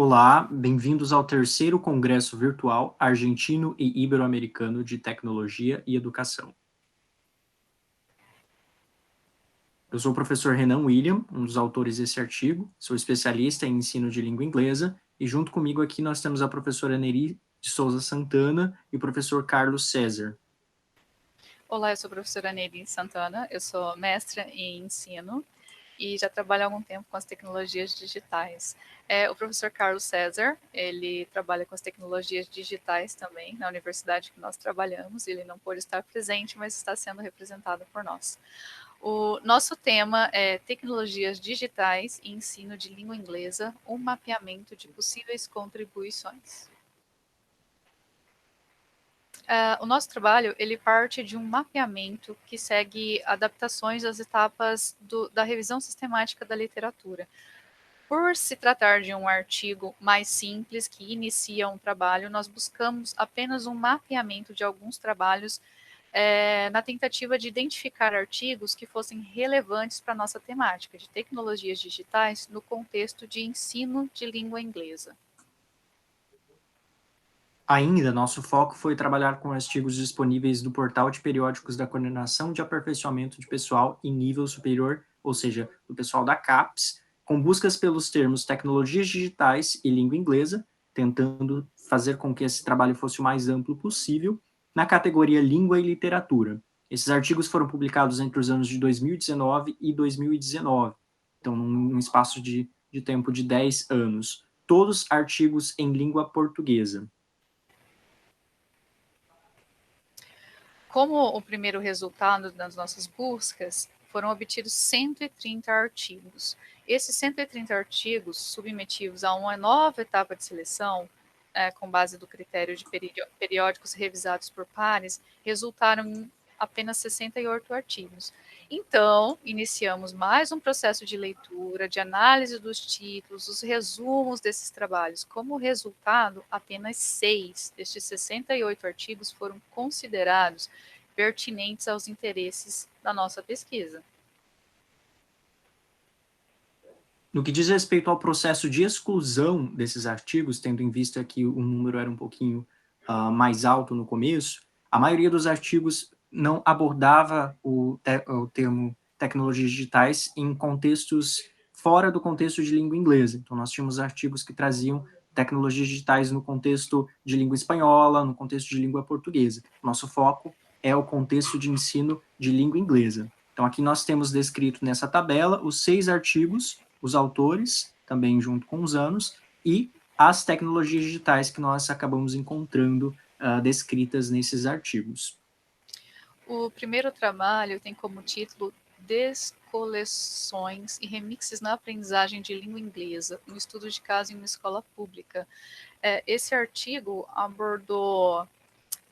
Olá, bem-vindos ao terceiro Congresso Virtual Argentino e Ibero-Americano de Tecnologia e Educação. Eu sou o professor Renan William, um dos autores desse artigo, sou especialista em ensino de língua inglesa, e junto comigo aqui nós temos a professora Neri de Souza Santana e o professor Carlos César. Olá, eu sou a professora Neri Santana, eu sou mestra em ensino e já trabalho há algum tempo com as tecnologias digitais. O professor Carlos César, ele trabalha com as tecnologias digitais também na universidade que nós trabalhamos, ele não pôde estar presente, mas está sendo representado por nós. O nosso tema é tecnologias digitais e ensino de língua inglesa, um mapeamento de possíveis contribuições. O nosso trabalho, ele parte de um mapeamento que segue adaptações das etapas da revisão sistemática da literatura. Por se tratar de um artigo mais simples que inicia um trabalho, nós buscamos apenas um mapeamento de alguns trabalhos na tentativa de identificar artigos que fossem relevantes para a nossa temática de tecnologias digitais no contexto de ensino de língua inglesa. Ainda, nosso foco foi trabalhar com artigos disponíveis do portal de periódicos da Coordenação de Aperfeiçoamento de Pessoal em Nível Superior, ou seja, do pessoal da CAPES, com buscas pelos termos tecnologias digitais e língua inglesa, tentando fazer com que esse trabalho fosse o mais amplo possível, na categoria Língua e Literatura. Esses artigos foram publicados entre os anos de 2019 e 2019, então num espaço de tempo de 10 anos. Todos artigos em língua portuguesa. Como o primeiro resultado das nossas buscas, foram obtidos 130 artigos. Esses 130 artigos, submetidos a uma nova etapa de seleção, com base do critério de periódicos revisados por pares, resultaram em apenas 68 artigos. Então, iniciamos mais um processo de leitura, de análise dos títulos, os resumos desses trabalhos. Como resultado, apenas 6 destes 68 artigos foram considerados pertinentes aos interesses da nossa pesquisa. No que diz respeito ao processo de exclusão desses artigos, tendo em vista que o número era um pouquinho mais alto no começo, a maioria dos artigos não abordava o termo tecnologias digitais em contextos fora do contexto de língua inglesa. Então, nós tínhamos artigos que traziam tecnologias digitais no contexto de língua espanhola, no contexto de língua portuguesa. Nosso foco é o contexto de ensino de língua inglesa. Então, aqui nós temos descrito nessa tabela os 6 artigos, os autores, também junto com os anos, e as tecnologias digitais que nós acabamos encontrando descritas nesses artigos. O primeiro trabalho tem como título Descoleções e remixes na aprendizagem de língua inglesa, um estudo de caso em uma escola pública. Esse artigo abordou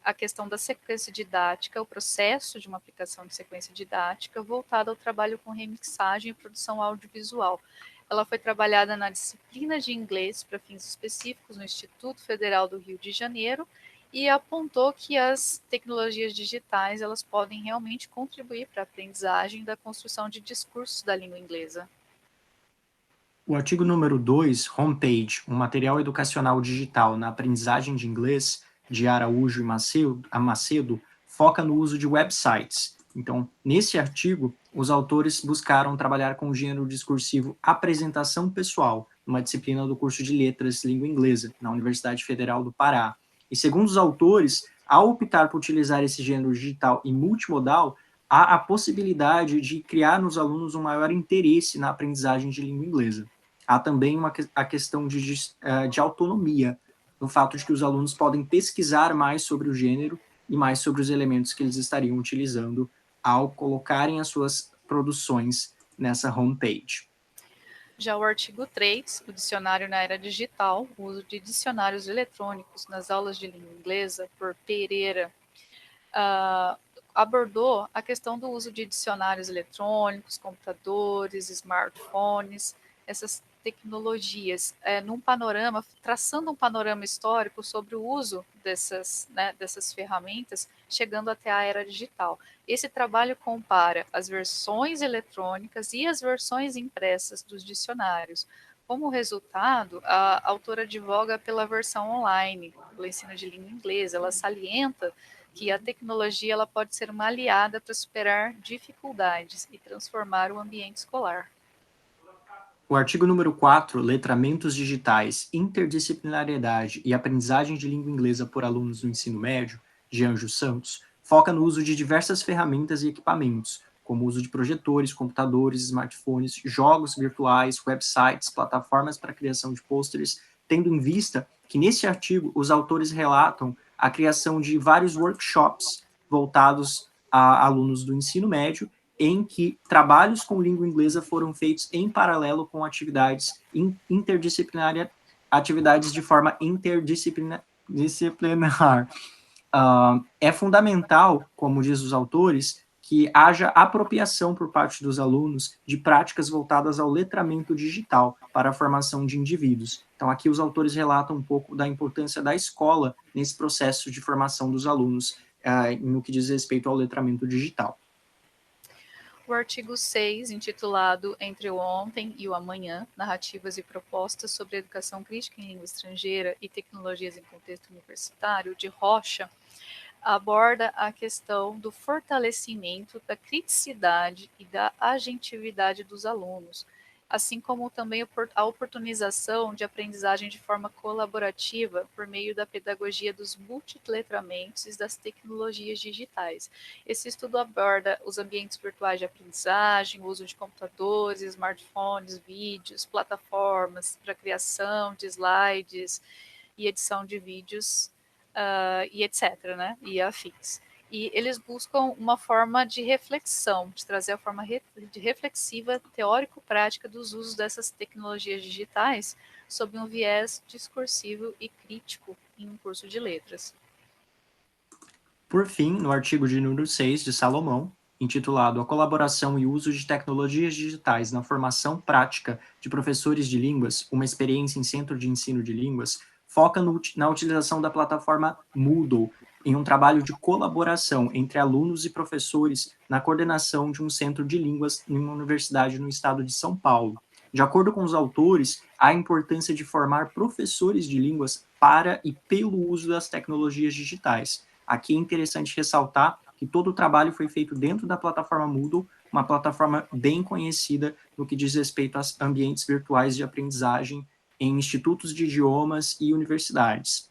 a questão da sequência didática, o processo de uma aplicação de sequência didática voltada ao trabalho com remixagem e produção audiovisual. Ela foi trabalhada na disciplina de inglês para fins específicos no Instituto Federal do Rio de Janeiro e apontou que as tecnologias digitais elas podem realmente contribuir para a aprendizagem da construção de discursos da língua inglesa. O artigo número 2, Homepage, um material educacional digital na aprendizagem de inglês, de Araújo e Macedo, foca no uso de websites. Então, nesse artigo, os autores buscaram trabalhar com o gênero discursivo apresentação pessoal, uma disciplina do curso de Letras Língua Inglesa, na Universidade Federal do Pará. E segundo os autores, ao optar por utilizar esse gênero digital e multimodal, há a possibilidade de criar nos alunos um maior interesse na aprendizagem de língua inglesa. Há também a questão de autonomia, no fato de que os alunos podem pesquisar mais sobre o gênero e mais sobre os elementos que eles estariam utilizando ao colocarem as suas produções nessa homepage. Já o artigo 3, o dicionário na era digital, o uso de dicionários eletrônicos nas aulas de língua inglesa, por Pereira, abordou a questão do uso de dicionários eletrônicos, computadores, smartphones, essas tecnologias, num panorama, traçando um panorama histórico sobre o uso dessas ferramentas, chegando até a era digital. Esse trabalho compara as versões eletrônicas e as versões impressas dos dicionários, Como resultado, a autora advoga pela versão online, pelo ensino de língua inglesa. Ela salienta que a tecnologia ela pode ser uma aliada para superar dificuldades e transformar o ambiente escolar. O artigo número 4, Letramentos Digitais, Interdisciplinariedade e Aprendizagem de Língua Inglesa por Alunos do Ensino Médio, de Anjos Santos, foca no uso de diversas ferramentas e equipamentos, como o uso de projetores, computadores, smartphones, jogos virtuais, websites, plataformas para a criação de pôsteres, tendo em vista que nesse artigo os autores relatam a criação de vários workshops voltados a alunos do ensino médio, em que trabalhos com língua inglesa foram feitos em paralelo com atividades interdisciplinárias, atividades de forma interdisciplinar. É fundamental, como diz os autores, que haja apropriação por parte dos alunos de práticas voltadas ao letramento digital para a formação de indivíduos. Então, aqui os autores relatam um pouco da importância da escola nesse processo de formação dos alunos no que diz respeito ao letramento digital. O artigo 6, intitulado Entre o Ontem e o Amanhã, Narrativas e Propostas sobre Educação Crítica em Língua Estrangeira e Tecnologias em Contexto Universitário, de Rocha, aborda a questão do fortalecimento da criticidade e da agentividade dos alunos, assim como também a oportunização de aprendizagem de forma colaborativa por meio da pedagogia dos multiletramentos e das tecnologias digitais. Esse estudo aborda os ambientes virtuais de aprendizagem, o uso de computadores, smartphones, vídeos, plataformas para criação de slides e edição de vídeos e etc., né? E afins. E eles buscam uma forma de reflexão, de trazer a forma de reflexiva, teórico-prática dos usos dessas tecnologias digitais sob um viés discursivo e crítico em um curso de letras. Por fim, no artigo de número 6 de Salomão, intitulado A Colaboração e Uso de Tecnologias Digitais na Formação Prática de Professores de Línguas, uma experiência em Centro de Ensino de Línguas, foca na utilização da plataforma Moodle em um trabalho de colaboração entre alunos e professores na coordenação de um centro de línguas em uma universidade no estado de São Paulo. De acordo com os autores, há a importância de formar professores de línguas para e pelo uso das tecnologias digitais. Aqui é interessante ressaltar que todo o trabalho foi feito dentro da plataforma Moodle, uma plataforma bem conhecida no que diz respeito aos ambientes virtuais de aprendizagem em institutos de idiomas e universidades.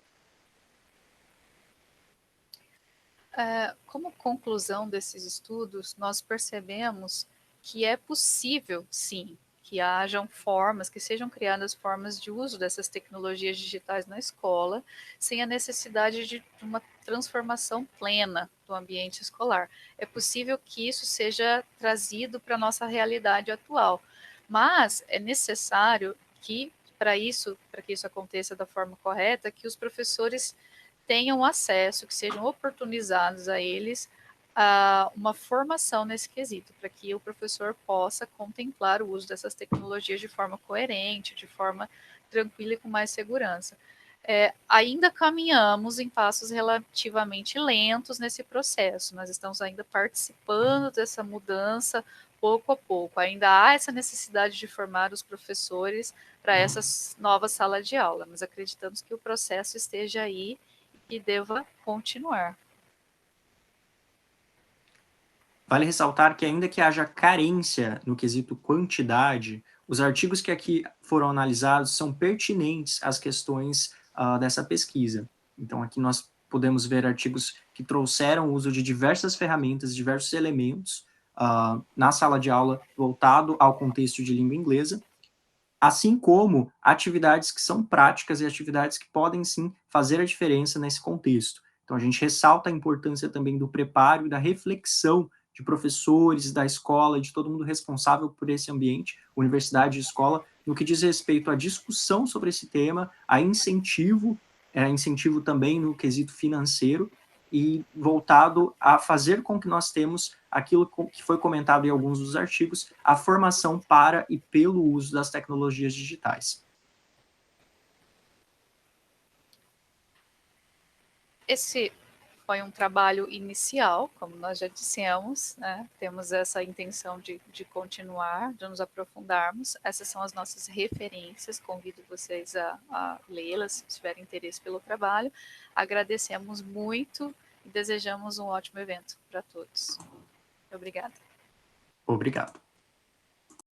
Como conclusão desses estudos, nós percebemos que é possível, sim, que hajam formas, que sejam criadas formas de uso dessas tecnologias digitais na escola, sem a necessidade de uma transformação plena do ambiente escolar. É possível que isso seja trazido para a nossa realidade atual, mas é necessário que, para que isso aconteça da forma correta, que os professores tenham acesso, que sejam oportunizados a eles uma formação nesse quesito, para que o professor possa contemplar o uso dessas tecnologias de forma coerente, de forma tranquila e com mais segurança. Ainda caminhamos em passos relativamente lentos nesse processo, nós estamos ainda participando dessa mudança pouco a pouco. Ainda há essa necessidade de formar os professores para essa nova sala de aula, mas acreditamos que o processo esteja aí e deva continuar. Vale ressaltar que, ainda que haja carência no quesito quantidade, os artigos que aqui foram analisados são pertinentes às questões dessa pesquisa. Então, aqui nós podemos ver artigos que trouxeram o uso de diversas ferramentas, diversos elementos na sala de aula voltado ao contexto de língua inglesa, assim como atividades que são práticas e atividades que podem, sim, fazer a diferença nesse contexto. Então, a gente ressalta a importância também do preparo e da reflexão de professores, da escola, de todo mundo responsável por esse ambiente, universidade e escola, no que diz respeito à discussão sobre esse tema, a incentivo também no quesito financeiro, e voltado a fazer com que nós temos aquilo que foi comentado em alguns dos artigos, a formação para e pelo uso das tecnologias digitais. Esse foi um trabalho inicial, como nós já dissemos, né? Temos essa intenção de continuar, de nos aprofundarmos. Essas são as nossas referências, convido vocês a lê-las, se tiverem interesse pelo trabalho. Agradecemos muito e desejamos um ótimo evento para todos. Obrigada. Obrigado.